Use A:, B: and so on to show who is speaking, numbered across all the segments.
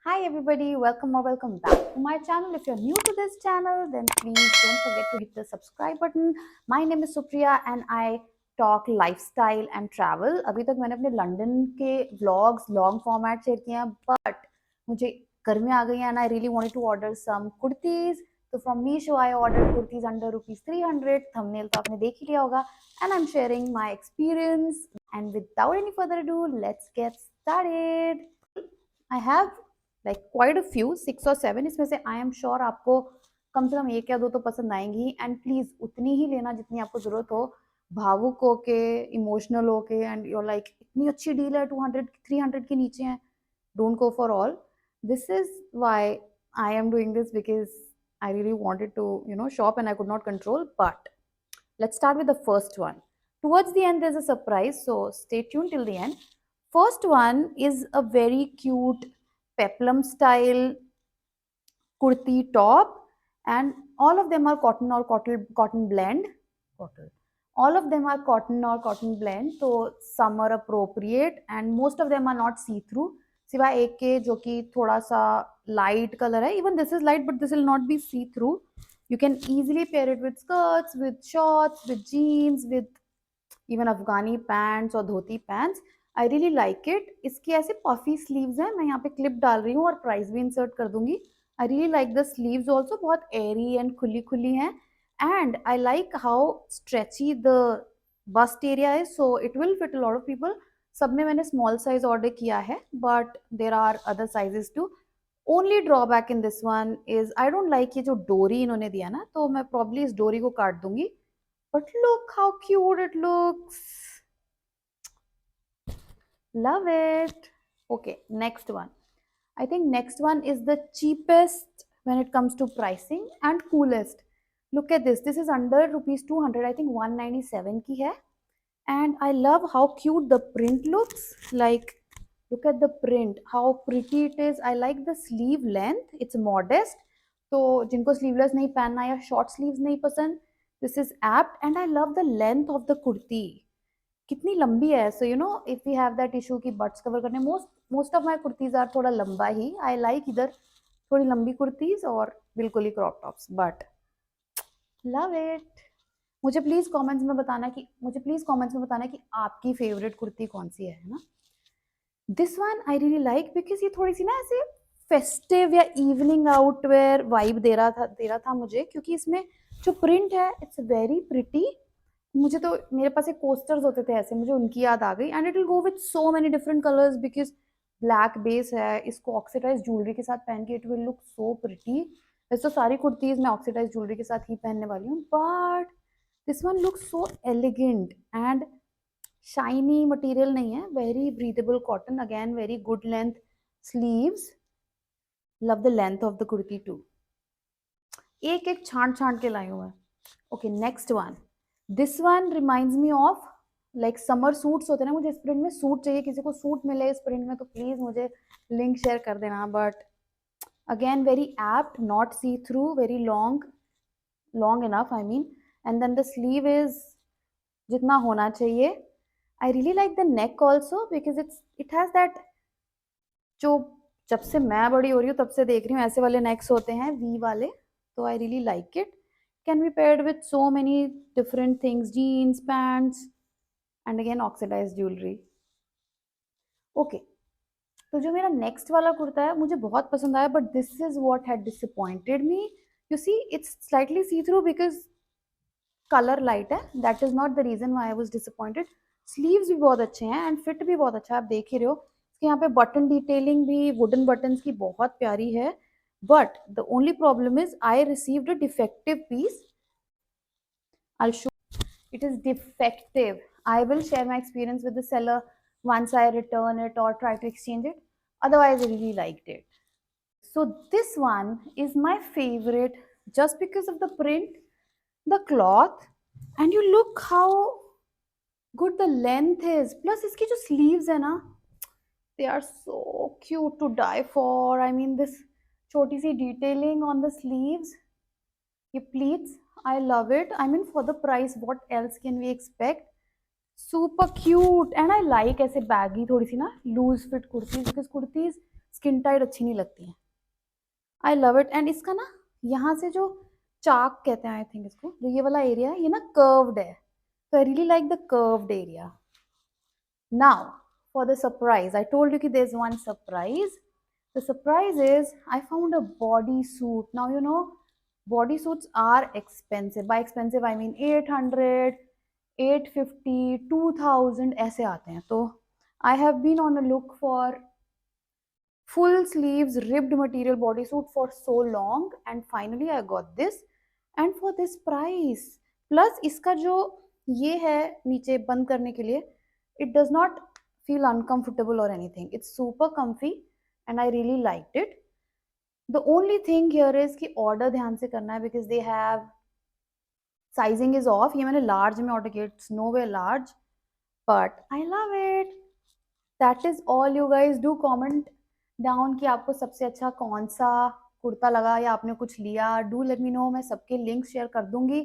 A: Hi everybody, welcome or welcome back to my channel. If you're new to this channel, then please don't forget to hit the subscribe button. My name is Supriya and I talk lifestyle and travel. अभी तक मैंने अपने London के vlogs long format share किए हैं, but मुझे गर्मी आ गई है and I really wanted to order some kurtis. So from Meesho I ordered kurtis under rupees 300. Thumbnail तो आपने देख ही लिया होगा and I'm sharing my experience. And without any further ado, let's get started. I have like quite a few 6 और 7 इसमें से I am sure आपको कम से कम एक या दो तो पसंद आएंगी एंड प्लीज उतनी ही लेना जितनी आपको जरूरत हो भावुक होके इमोशनल होके एंड योर लाइक इतनी अच्छी डील है 200 300 के नीचे है don't go for all this is why I am doing this because I really wanted to shop and I could not control. But let's start with the first one. Towards the end there's a surprise, so stay tuned till the end. First one is a very cute peplum style kurti top, and all of them are cotton or cotton blend. Cotton. All of them are cotton or cotton blend, so summer appropriate, and most of them are not see through. सिवाय एक के जो कि थोड़ा सा light color है. Even this is light, but this will not be see through. You can easily pair it with skirts, with shorts, with jeans, with even Afghani pants और धोती pants. I really like it. इसकी ऐसे puffy sleeves हैं. मैं यहाँ पे clip डाल रही हूँ और price भी insert कर दूंगी. I really like the sleeves also. बहुत airy and खुली खुली हैं. And I like how stretchy the bust area is. So it will fit a lot of people. सब में मैंने small size order किया है. But there are other sizes too. Only drawback in this one is I don't like ये जो डोरी इन्होंने दिया ना, तो मैं probably इस डोरी को काट दूंगी. But look how cute it looks. Love it. Okay, next one. I think next one is the cheapest when it comes to pricing and coolest. Look at this. This is under rupees 200. I think 197 ki hai. And I love how cute the print looks. Like, look at the print, how pretty it is. I like the sleeve length. It's modest. तो जिनको sleeveless नहीं पहनना या short sleeves नहीं पसंद, this is apt. And I love the length of the kurti. कितनी लंबी है. So if we have that issue कि butts cover करने, most of my kurtis are थोड़ा लंबा ही. I like इधर थोड़ी लंबी कुर्तीज और बिल्कुल ही crop tops. But love it. मुझे प्लीज कमेंट्स में बताना कि आपकी फेवरेट कुर्ती कौन सी है ना. This one I really like because ये थोड़ी सी ना ऐसे फेस्टिव या इवनिंग आउटवेयर वाइब दे रहा था मुझे, क्योंकि इसमें जो प्रिंट है इट्स वेरी प्रिटी. मुझे तो मेरे पास एक कोस्टर्स होते थे ऐसे, मुझे उनकी याद आ गई. And it will go with so many different colours because black base है. इसको ऑक्सीडाइज ज्वेलरी के साथ पहन के it will look so pretty. वैसे तो सारी कुर्तीज मैं ऑक्सीडाइज ज्वेलरी के साथ ही पहनने वाली हूँ, but this one look so elegant and shiny material नहीं है. Very breathable cotton, again very good length sleeves. Love the length of the kurti too. एक एक छांट छांट के लाई हूँ मैं. Okay, next one. This one reminds me of like summer suits होते हैं ना. मुझे इस प्रिंट में सूट चाहिए. किसी को सूट मिले इस प्रिंट में तो प्लीज मुझे लिंक शेयर कर देना. But again very apt, not see through, very long enough I mean. And then the sleeve is जितना होना चाहिए. I really like the neck also because it has that जो जब से मैं बड़ी हो रही हूँ तब से देख रही हूँ ऐसे वाले नेक्स होते हैं वी वाले. तो I really like it. Can be paired with so many different things, jeans, pants, and again oxidized jewelry. Okay, तो जो मेरा नेक्स्ट वाला कुर्ता है मुझे बहुत पसंद आया, but this is what had disappointed me. You see it's slightly see through because colour light है. That is not the reason why I was disappointed. Sleeves भी बहुत अच्छे हैं एंड फिट भी बहुत अच्छा है, आप देख ही रहे हो. इसके यहाँ पे बटन डिटेलिंग भी वुडन बटन्स की बहुत प्यारी है. But the only problem is I received a defective piece. I'll show. It is defective. I will share my experience with the seller once I return it or try to exchange it. Otherwise, I really liked it. So this one is my favorite just because of the print, the cloth, and you look how good the length is. Plus, इसकी जो sleeves है ना, they are so cute to die for. I mean, this छोटी सी detailing on the sleeves. ये pleats, I love it. I mean, for the price, what else can we expect? Super cute. And I like ऐसे baggy थोड़ी सी ना loose fit kurtis, because kurtis skin tight अच्छी नहीं लगती हैं। I love it. And इसका ना यहाँ से जो चाक कहते हैं आई थिंक इसको, जो ये वाला एरिया है ये ना कर्व्ड है, तो I really like the curved area. Now for the surprise, I told you कि there is one surprise. The surprise is I found a bodysuit. Now you know bodysuits are expensive. By expensive I mean 800, 850, 2000 ऐसे आते हैं। तो I have been on a look for full sleeves ribbed material bodysuit for so long and finally I got this and for this price. Plus इसका जो ये है नीचे बंद करने के लिए, it does not feel uncomfortable or anything. It's super comfy and I really liked it. The only thing here is कि order ध्यान से करना है because they have sizing is off. ये मैंने large में order किया, it's nowhere large, but I love it. That is all you guys. Do comment down कि आपको सबसे अच्छा कौन सा कुर्ता लगा या आपने कुछ लिया. Do let me know. मैं सबके links share कर दूंगी.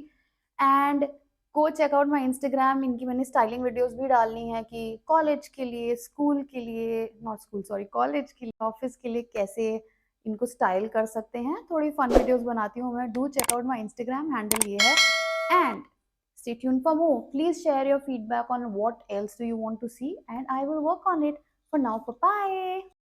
A: And go check out my Instagram. इनकी मैंने styling videos भी डालनी है कि college के लिए, school के लिए, not school sorry, college के लिए, office के लिए कैसे इनको स्टाइल कर सकते हैं. थोड़ी फन वीडियोस बनाती हूँ मैं. Do check out my Instagram handle ये है. And stay tuned for more. Please share your feedback on what else do you want to see and I will work on it. For now, bye bye.